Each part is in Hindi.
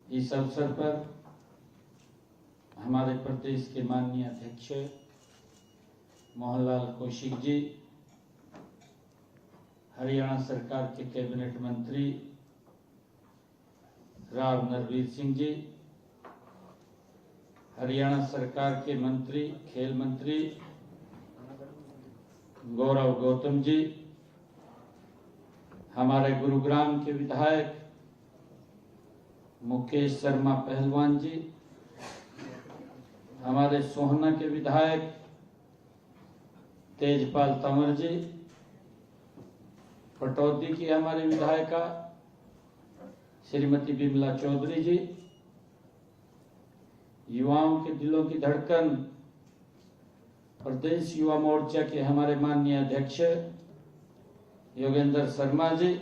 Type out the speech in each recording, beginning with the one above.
इस अवसर पर हमारे प्रदेश के माननीय अध्यक्ष मोहनलाल कौशिक जी, हरियाणा सरकार के कैबिनेट मंत्री राव नरवीर सिंह जी, हरियाणा सरकार के मंत्री खेल मंत्री गौरव गौतम जी, हमारे गुरुग्राम के विधायक मुकेश शर्मा पहलवान जी, हमारे सोहना के विधायक तेजपाल तंवर जी, पटौदी की हमारे विधायिका श्रीमती बिमला चौधरी जी, युवाओं के दिलों की धड़कन प्रदेश युवा मोर्चा के हमारे माननीय अध्यक्ष योगेंद्र शर्मा जी,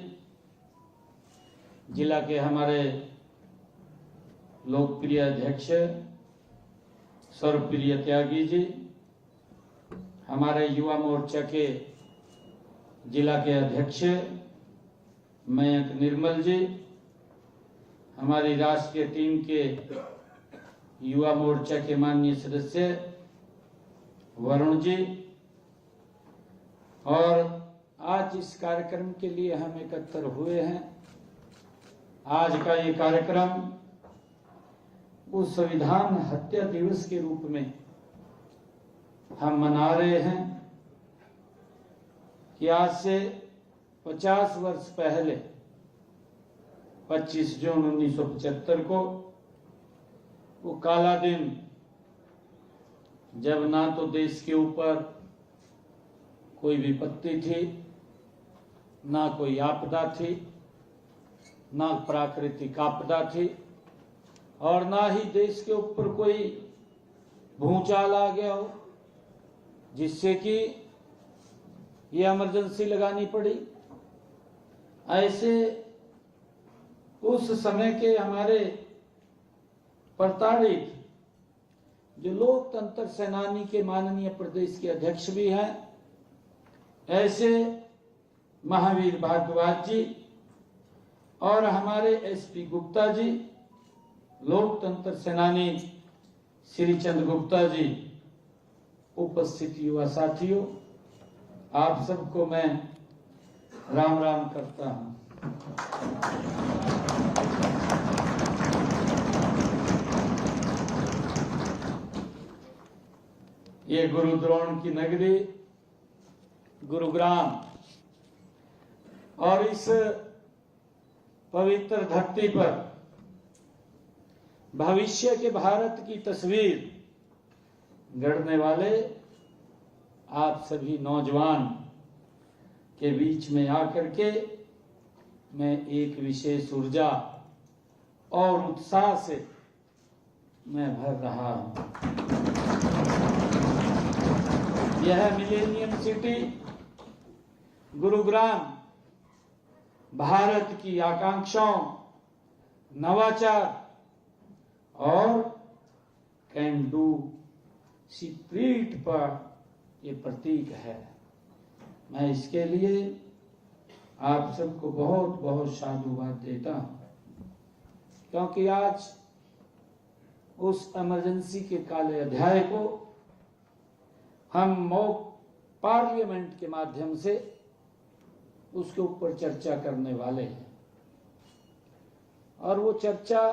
जिला के हमारे लोकप्रिय अध्यक्ष सर्वप्रिय त्यागी जी, हमारे युवा मोर्चा के जिला के अध्यक्ष मयंक निर्मल जी, हमारी राष्ट्रीय टीम के युवा मोर्चा के माननीय सदस्य वरुण जी, और आज इस कार्यक्रम के लिए हम एकत्र हुए हैं। आज का ये कार्यक्रम उस संविधान हत्या दिवस के रूप में हम मना रहे हैं कि आज से 50 वर्ष पहले 25 जून 1975 को वो काला दिन, जब ना तो देश के ऊपर कोई विपत्ति थी, ना कोई आपदा थी, ना प्राकृतिक आपदा थी, और ना ही देश के ऊपर कोई भूचाल आ गया हो जिससे कि ये इमरजेंसी लगानी पड़ी। ऐसे उस समय के हमारे प्रताड़ित जो लोकतंत्र सेनानी के माननीय प्रदेश के अध्यक्ष भी हैं, ऐसे महावीर भारद्वाज जी और हमारे एसपी गुप्ता जी, लोकतंत्र सेनानी श्री चंद्र गुप्ता जी, उपस्थित युवा साथियों, आप सबको मैं राम राम करता हूं। ये गुरु द्रोण की नगरी गुरुग्राम, और इस पवित्र धरती पर भविष्य के भारत की तस्वीर गढ़ने वाले आप सभी नौजवान के बीच में आकर के मैं एक विशेष ऊर्जा और उत्साह से मैं भर रहा हूं। यह मिलेनियम सिटी गुरुग्राम भारत की आकांक्षाओं, नवाचार और कैन डू स्पिरिट पर ये प्रतीक है। मैं इसके लिए आप सबको बहुत बहुत साधुवाद देता हूं, क्योंकि आज उस इमरजेंसी के काले अध्याय को हम मॉक पार्लियामेंट के माध्यम से उसके ऊपर चर्चा करने वाले हैं। और वो चर्चा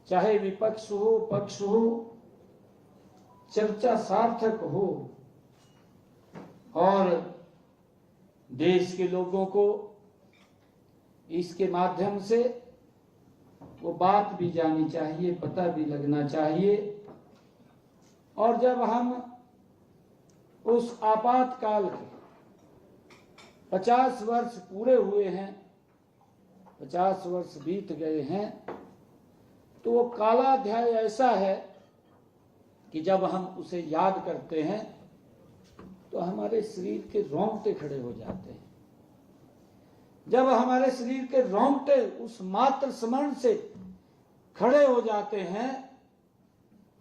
चाहे विपक्ष हो पक्ष हो, चर्चा सार्थक हो और देश के लोगों को इसके माध्यम से वो बात भी जानी चाहिए, पता भी लगना चाहिए। और जब हम उस आपातकाल के 50 वर्ष पूरे हुए हैं, 50 वर्ष बीत गए हैं, तो वो काला अध्याय ऐसा है कि जब हम उसे याद करते हैं तो हमारे शरीर के रोंगटे खड़े हो जाते हैं। जब हमारे शरीर के रोंगटे उस मात्र स्मरण से खड़े हो जाते हैं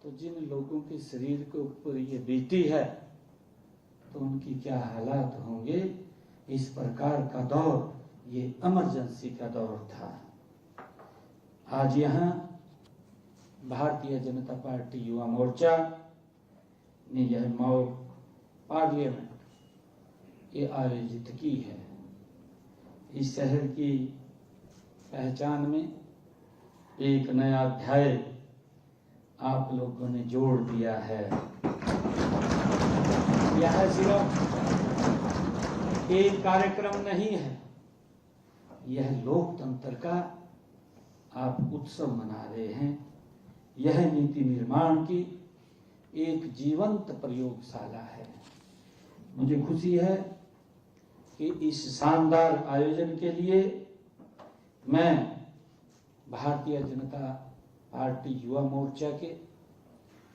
तो जिन लोगों के शरीर के ऊपर ये बीती है तो उनकी क्या हालात होंगे। इस प्रकार का दौर ये इमरजेंसी का दौर था। आज यहाँ भारतीय जनता पार्टी युवा मोर्चा ने यह मॉक पार्लियामेंट ये आयोजित की है। इस शहर की पहचान में एक नया अध्याय आप लोगों ने जोड़ दिया है। यह सिर्फ एक कार्यक्रम नहीं है, यह लोकतंत्र का आप उत्सव मना रहे हैं। यह नीति निर्माण की एक जीवंत प्रयोगशाला है। मुझे खुशी है कि इस शानदार आयोजन के लिए मैं भारतीय जनता पार्टी युवा मोर्चा के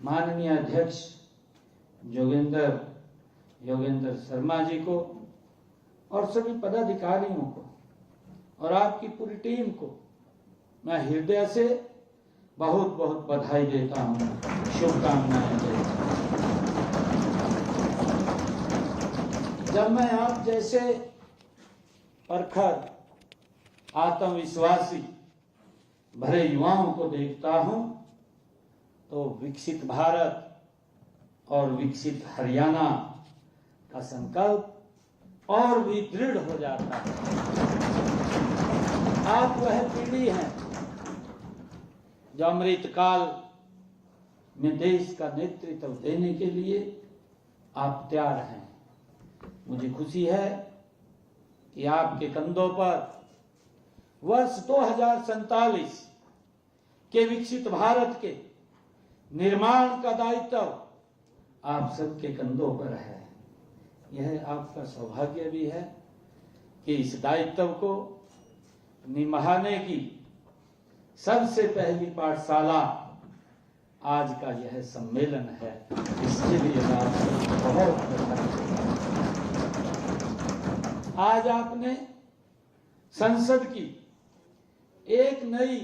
माननीय अध्यक्ष योगेंद्र शर्मा जी को और सभी पदाधिकारियों को और आपकी पूरी टीम को मैं हृदय से बहुत बहुत बधाई देता हूँ, शुभकामनाएं देता हूँ। जब मैं आप जैसे प्रखर आत्मविश्वासी भरे युवाओं को देखता हूं तो विकसित भारत और विकसित हरियाणा का संकल्प और भी दृढ़ हो जाता है। आप वह पीढ़ी हैं जो अमृतकाल में देश का नेतृत्व देने के लिए आप तैयार हैं। मुझे खुशी है कि आपके कंधों पर वर्ष 2047 के विकसित भारत के निर्माण का दायित्व आप सबके कंधों पर है। यह आपका सौभाग्य भी है कि इस दायित्व को निभाने की सबसे पहली पाठशाला आज का यह सम्मेलन है। इसके लिए बहुत आज आपने संसद की एक नई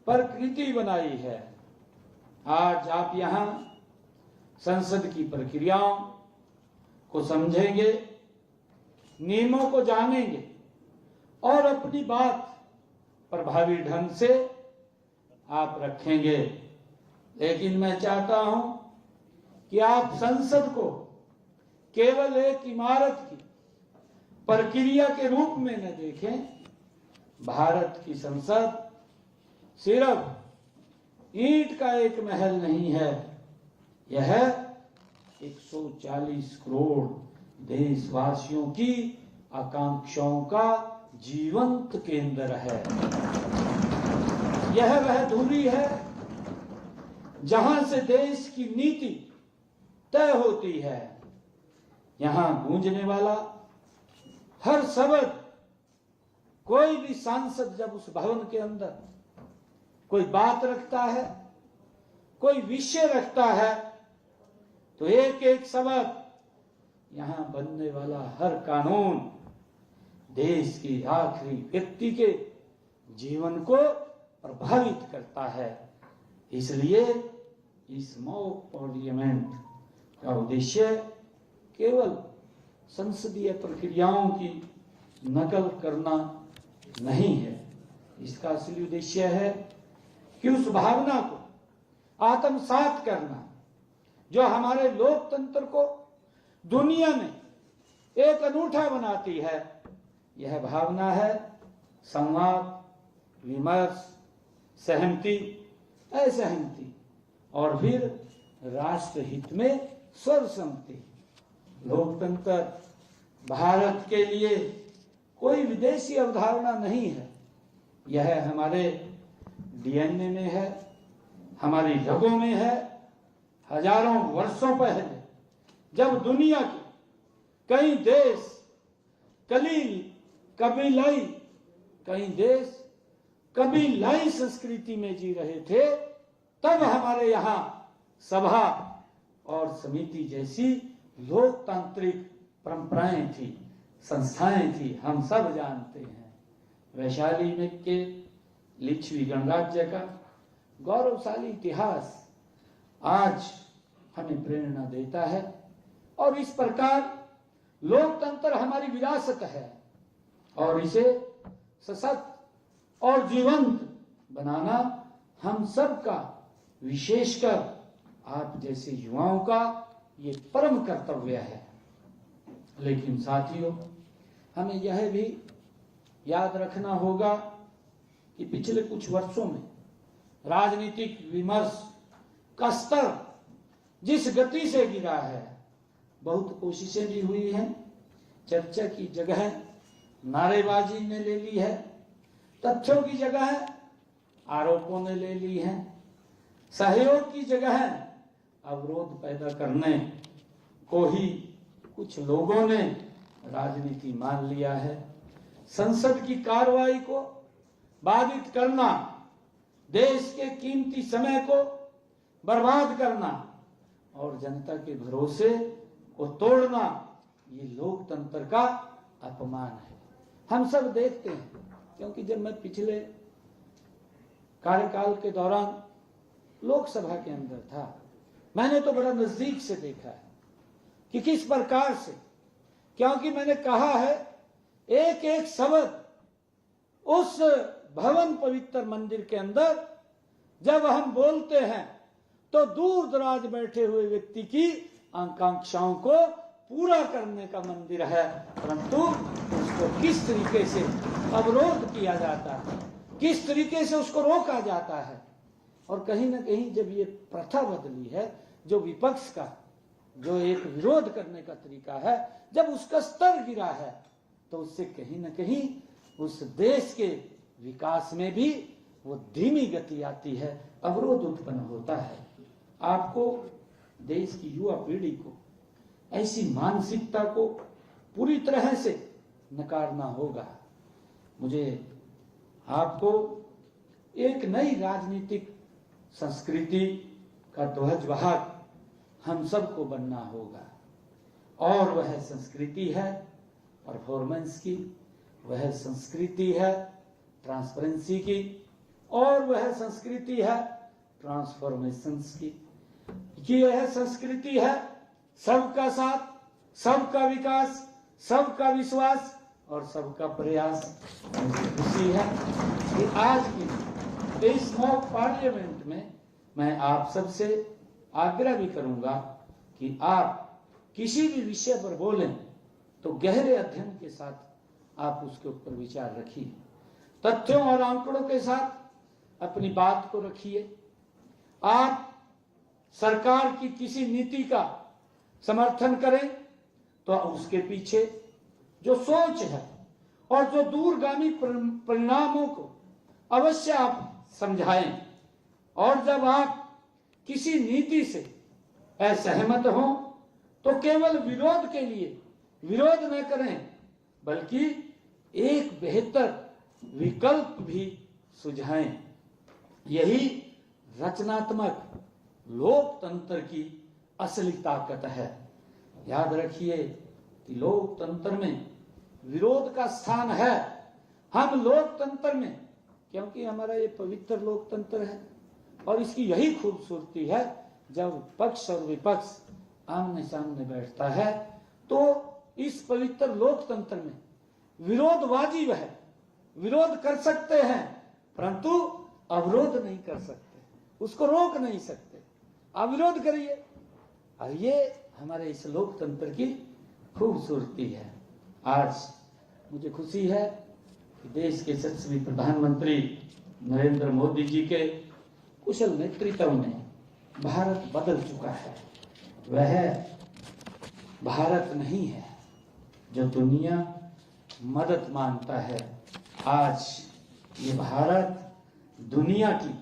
प्रकृति बनाई है। आज आप यहाँ संसद की प्रक्रियाओं को समझेंगे, नियमों को जानेंगे और अपनी बात प्रभावी ढंग से आप रखेंगे। लेकिन मैं चाहता हूं कि आप संसद को केवल एक इमारत की प्रक्रिया के रूप में न देखें। भारत की संसद सिर्फ ईंट का एक महल नहीं है, यह 140 करोड़ देशवासियों की आकांक्षाओं का जीवंत केंद्र है। यह वह धुरी है जहां से देश की नीति तय होती है। यहां गूंजने वाला हर शब्द, कोई भी सांसद जब उस भवन के अंदर कोई बात रखता है, कोई विषय रखता है, तो एक एक शब्द, यहां बनने वाला हर कानून देश के आखिरी व्यक्ति के जीवन को प्रभावित करता है। इसलिए इस मॉक पार्लियामेंट का उद्देश्य केवल संसदीय प्रक्रियाओं की नकल करना नहीं है। इसका असली उद्देश्य है कि उस भावना को आत्मसात करना जो हमारे लोकतंत्र को दुनिया में एक अनूठा बनाती है। यह भावना है संवाद, विमर्श, सहमति, असहमति और फिर राष्ट्र हित में सर्वसम्मति। लोकतंत्र भारत के लिए कोई विदेशी अवधारणा नहीं है, यह हमारे डीएनए में है, हमारी रगों में है। हजारों वर्षों पहले जब दुनिया के कई देश कबीलाई संस्कृति में जी रहे थे, तब हमारे यहाँ सभा और समिति जैसी लोकतांत्रिक परंपराएं थी, संस्थाएं थी। हम सब जानते हैं वैशाली में के लिच्छवी गणराज्य का गौरवशाली इतिहास आज हमें प्रेरणा देता है। और इस प्रकार लोकतंत्र हमारी विरासत है और इसे सशक्त और जीवंत बनाना हम सब का, विशेषकर आप जैसे युवाओं का ये परम कर्तव्य है। लेकिन साथियों, हमें यह भी याद रखना होगा कि पिछले कुछ वर्षों में राजनीतिक विमर्श का स्तर जिस गति से गिरा है, बहुत कोशिशें भी हुई हैं, चर्चा की जगह नारेबाजी ने ले ली है, तथ्यों की जगह आरोपों ने ले ली है, सहयोग की जगह अवरोध पैदा करने को ही कुछ लोगों ने राजनीति मान लिया है। संसद की कार्रवाई को बाधित करना, देश के कीमती समय को बर्बाद करना और जनता के भरोसे को तोड़ना, ये लोकतंत्र का अपमान है। हम सब देखते हैं, क्योंकि जब मैं पिछले कार्यकाल के दौरान लोकसभा के अंदर था, मैंने तो बड़ा नजदीक से देखा है कि किस प्रकार से, क्योंकि मैंने कहा है एक एक शब्द उस भवन पवित्र मंदिर के अंदर जब हम बोलते हैं तो दूर दराज बैठे हुए व्यक्ति की आकांक्षाओं को पूरा करने का मंदिर है, परंतु उसको किस तरीके से अवरोध किया जाता है, किस तरीके से उसको रोका जाता है। और कहीं ना कहीं जब ये प्रथा बदली है, जो विपक्ष का जो एक विरोध करने का तरीका है, जब उसका स्तर गिरा है, तो उससे कहीं ना कहीं उस देश के विकास में भी वो धीमी गति आती है, अवरोध उत्पन्न होता है। आपको देश की युवा पीढ़ी को ऐसी मानसिकता को पूरी तरह से नकारना होगा। मुझे आपको एक नई राजनीतिक संस्कृति का ध्वजवाहक हम सबको बनना होगा, और वह संस्कृति है परफॉर्मेंस की, वह संस्कृति है ट्रांसपेरेंसी की, और वह संस्कृति है ट्रांसफॉर्मेशंस की। यह संस्कृति है सबका साथ, सबका विकास, सबका विश्वास और सबका प्रयास। मुझे खुशी है कि आज की इस मॉक पार्लियामेंट में मैं आप सबसे आग्रह भी करूंगा कि आप किसी भी विषय पर बोलें तो गहरे अध्ययन के साथ आप उसके ऊपर विचार रखिए, तथ्यों और आंकड़ों के साथ अपनी बात को रखिए। आप सरकार की किसी नीति का समर्थन करें तो उसके पीछे जो सोच है और जो दूरगामी परिणामों को अवश्य आप समझाएं, और जब आप किसी नीति से असहमत हों तो केवल विरोध के लिए विरोध न करें, बल्कि एक बेहतर विकल्प भी सुझाएं। यही रचनात्मक लोकतंत्र की असली ताकत है। याद रखिए कि लोकतंत्र में विरोध का स्थान है। हम लोकतंत्र में, क्योंकि हमारा ये पवित्र लोकतंत्र है और इसकी यही खूबसूरती है, जब पक्ष और विपक्ष आमने सामने बैठता है तो इस पवित्र लोकतंत्र में विरोध वाजिब है। विरोध कर सकते हैं परंतु अवरोध नहीं कर सकते, उसको रोक नहीं सकते। अविरोध करिए, और ये हमारे इस लोकतंत्र की खूबसूरती है। आज मुझे खुशी है कि देश के यशस्वी प्रधानमंत्री नरेंद्र मोदी जी के कुशल नेतृत्व में भारत बदल चुका है। वह भारत नहीं है जो दुनिया मदद मांगता है। आज ये भारत दुनिया की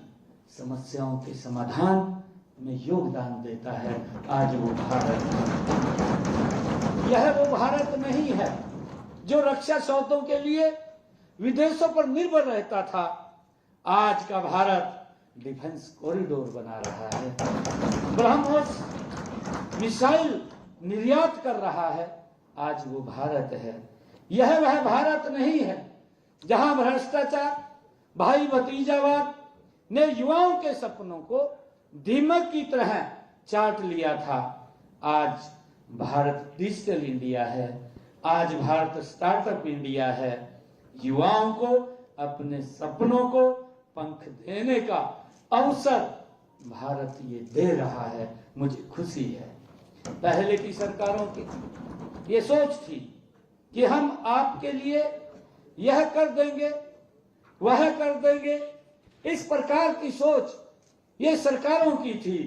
समस्याओं के समाधान में योगदान देता है। आज वो भारत, यह वो भारत नहीं है जो रक्षा सौदों के लिए विदेशों पर निर्भर रहता था। आज का भारत डिफेंस कॉरिडोर बना रहा है, ब्रह्मोस मिसाइल निर्यात कर रहा है। आज वो भारत है। यह वह भारत नहीं है जहां भ्रष्टाचार, भाई भतीजावाद ने युवाओं के सपनों को दीमक की तरह चाट लिया था। आज भारत डिजिटल इंडिया है, आज भारत स्टार्टअप इंडिया है। युवाओं को अपने सपनों को पंख देने का अवसर भारत ये दे रहा है। मुझे खुशी है। पहले की सरकारों की ये सोच थी कि हम आपके लिए यह कर देंगे, वह कर देंगे। इस प्रकार की सोच ये सरकारों की थी।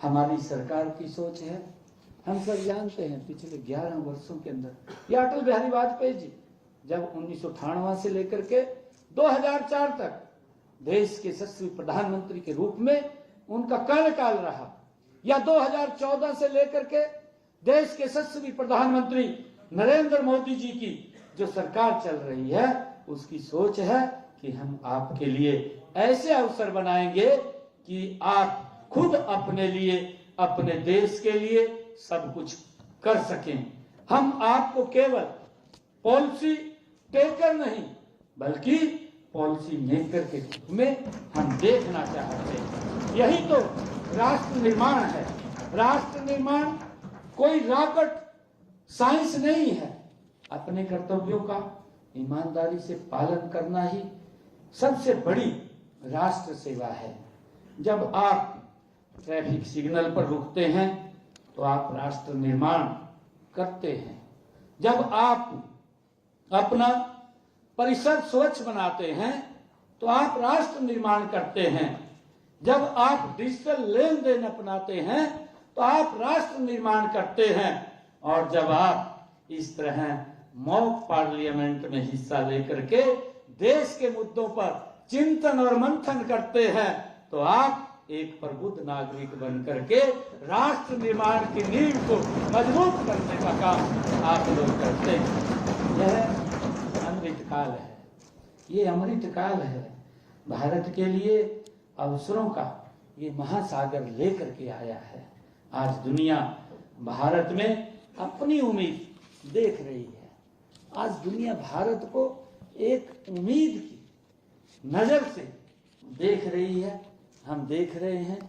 हमारी सरकार की सोच है, हम सब जानते हैं, पिछले 11 वर्षों के अंदर, या अटल बिहारी वाजपेयी जी जब 1998 से लेकर के 2004 तक देश के यशस्वी प्रधानमंत्री के रूप में उनका कार्यकाल रहा, या 2014 से लेकर के देश के यशस्वी प्रधानमंत्री नरेंद्र मोदी जी की जो सरकार चल रही है, उसकी सोच है कि हम आपके लिए ऐसे अवसर बनाएंगे कि आप खुद अपने लिए, अपने देश के लिए सब कुछ कर सकें। हम आपको केवल पॉलिसी टेकर नहीं बल्कि पॉलिसी मेकर के रूप में हम देखना चाहते हैं। यही तो राष्ट्र निर्माण है। राष्ट्र निर्माण कोई रॉकेट साइंस नहीं है। अपने कर्तव्यों का ईमानदारी से पालन करना ही सबसे बड़ी राष्ट्र सेवा है। जब आप ट्रैफिक सिग्नल पर रुकते हैं तो आप राष्ट्र निर्माण करते हैं। जब आप अपना परिसर स्वच्छ बनाते हैं तो आप राष्ट्र निर्माण करते हैं। जब आप डिजिटल लेन देन अपनाते हैं तो आप राष्ट्र निर्माण करते हैं। और जब आप इस तरह मॉक पार्लियामेंट में हिस्सा लेकर के देश के मुद्दों पर चिंतन और मंथन करते हैं तो आप एक प्रबुद्ध नागरिक बन करके राष्ट्र निर्माण की नींव को मजबूत करने का काम आप लोग करते हैं। यह अमृत काल है। ये अमृत काल है। भारत के लिए अवसरों का ये महासागर लेकर के आया है। आज दुनिया भारत में अपनी उम्मीद देख रही है। आज दुनिया भारत को एक उम्मीद की नजर से देख रही है। हम देख रहे हैं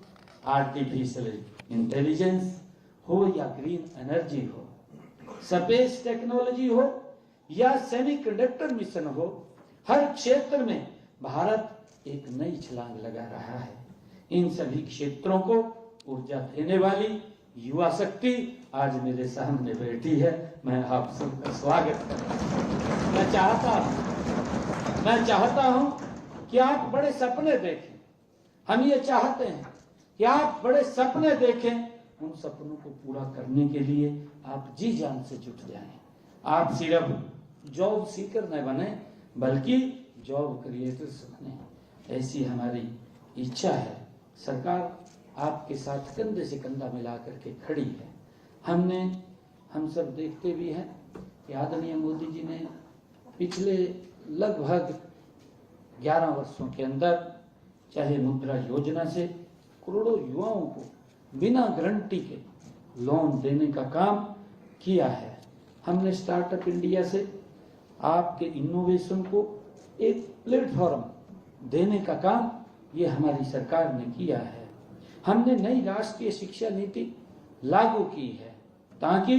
आर्टिफिशियल इंटेलिजेंस हो या ग्रीन एनर्जी हो, स्पेस टेक्नोलॉजी हो या सेमीकंडक्टर मिशन हो, हर क्षेत्र में भारत एक नई छलांग लगा रहा है। इन सभी क्षेत्रों को ऊर्जा देने वाली युवा शक्ति आज मेरे सामने बैठी है। मैं आप सबका स्वागत करता हूं। मैं चाहता हूं कि आप बड़े सपने देखें। हम ये चाहते हैं कि आप बड़े सपने देखें। उन सपनों को पूरा करने के लिए आप जी जान से जुट जाएं। आप सिर्फ जॉब सीकर न बने बल्कि जॉब क्रिएटर्स बने। ऐसी हमारी इच्छा है। सरकार आपके साथ कंधे से कंधा मिला करके खड़ी है। हम सब देखते भी हैं कि आदरणीय मोदी जी ने पिछले लगभग 11 वर्षों के अंदर चाहे मुद्रा योजना से करोड़ों युवाओं को बिना गारंटी के लोन देने का काम किया है। हमने स्टार्टअप इंडिया से आपके इनोवेशन को एक प्लेटफॉर्म देने का काम ये हमारी सरकार ने किया है। हमने नई राष्ट्रीय शिक्षा नीति लागू की है ताकि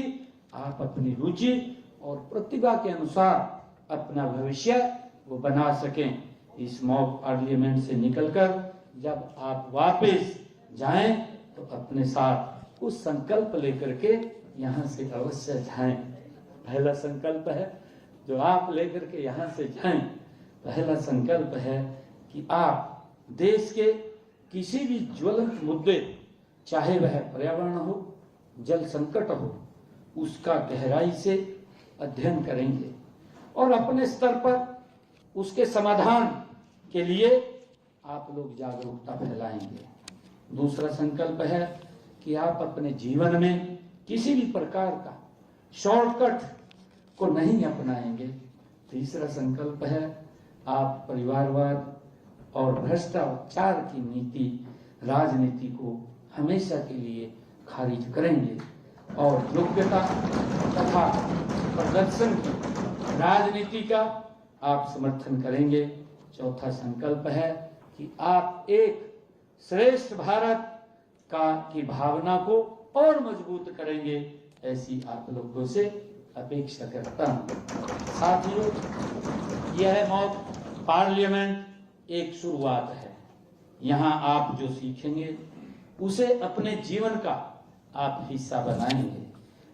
आप अपनी रुचि और प्रतिभा के अनुसार अपना भविष्य वो बना सकें। इस मॉक पार्लियामेंट से निकलकर जब आप वापस जाएं तो अपने साथ उस संकल्प लेकर के यहाँ से अवश्य जाएं। पहला संकल्प है जो आप लेकर के यहाँ से जाएं। पहला संकल्प है कि आप देश के किसी भी ज्वलंत मुद्दे, चाहे वह पर्यावरण हो, जल संकट हो, उसका गहराई से अध्ययन करेंगे और अपने स्तर पर उसके समाधान के लिए आप लोग जागरूकता फैलाएंगे। दूसरा संकल्प है कि आप अपने जीवन में किसी भी प्रकार का शॉर्टकट को नहीं अपनाएंगे। तीसरा संकल्प है आप परिवारवाद और भ्रष्टाचार की नीति, राजनीति को हमेशा के लिए खारिज करेंगे और योग्यता तथा प्रदर्शन की राजनीति का आप समर्थन करेंगे। चौथा संकल्प है कि आप एक श्रेष्ठ भारत की भावना को और मजबूत करेंगे। ऐसी आप लोगों से अपेक्षा करता हूं। साथियों, यह मॉक पार्लियामेंट एक शुरुआत है। यहाँ आप जो सीखेंगे उसे अपने जीवन का आप हिस्सा बनाएंगे।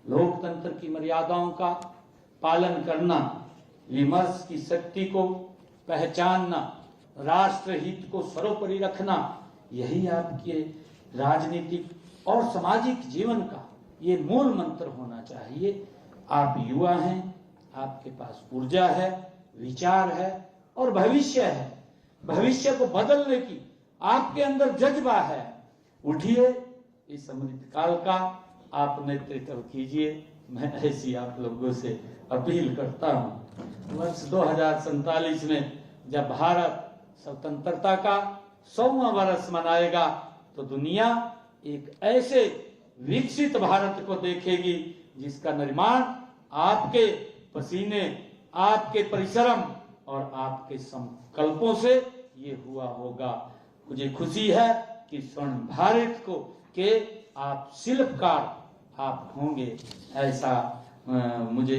लोकतंत्र की मर्यादाओं का पालन करना, विमर्श की शक्ति को पहचानना, राष्ट्रहित को सर्वोपरि रखना, यही आपके राजनीतिक और सामाजिक जीवन का ये मूल मंत्र होना चाहिए। आप युवा हैं, आपके पास ऊर्जा है, विचार है और भविष्य है। भविष्य को बदलने की आपके अंदर जज्बा है। उठिए, इस अमृत काल का आप नेतृत्व कीजिए। मैं ऐसी आप लोगों से अपील करता हूँ। वर्ष 2047 में जब भारत स्वतंत्रता का 100वां वर्ष मनाएगा तो दुनिया एक ऐसे विकसित भारत को देखेगी जिसका निर्माण आपके पसीने, आपके परिश्रम और आपके संकल्पों से ये हुआ होगा। मुझे खुशी है कि स्वर्ण भारत को के आप शिल्पकार आप होंगे, ऐसा मुझे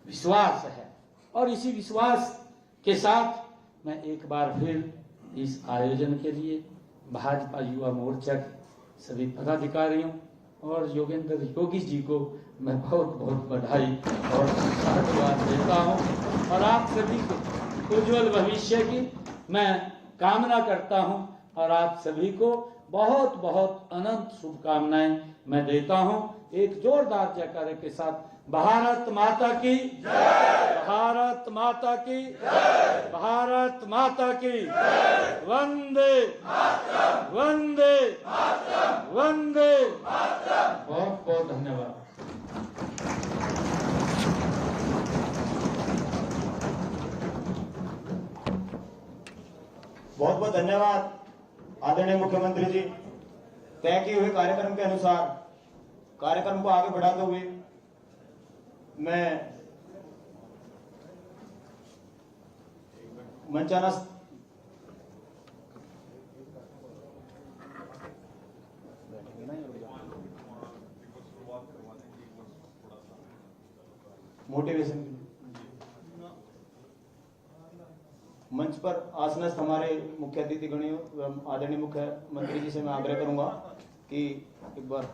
विश्वास है। और इसी विश्वास के साथ मैं एक बार फिर इस आयोजन के लिए भाजपा युवा मोर्चा के सभी पदाधिकारियों और योगेंद्र योगी जी को मैं बहुत बहुत बधाई और धन्यवाद देता हूं और आप सभी को उज्जवल भविष्य की मैं कामना करता हूं और आप सभी को बहुत बहुत अनंत शुभकामनाएं मैं देता हूं। एक जोरदार जयकारे के साथ भारत माता की जय, भारत माता की जय, भारत माता की जय, वंदे मातरम, वंदे मातरम, वंदे मातरम। बहुत बहुत धन्यवाद। बहुत बहुत धन्यवाद आदरणीय मुख्यमंत्री जी। तय किए हुए कार्यक्रम के अनुसार कार्यक्रम को आगे बढ़ाते हुए मैं मंचाना मोटिवेशन मंच पर आसनस्थ हमारे मुख्य अतिथि गणों आदरणीय मुख्यमंत्री जी से मैं आग्रह करूंगा कि एक बार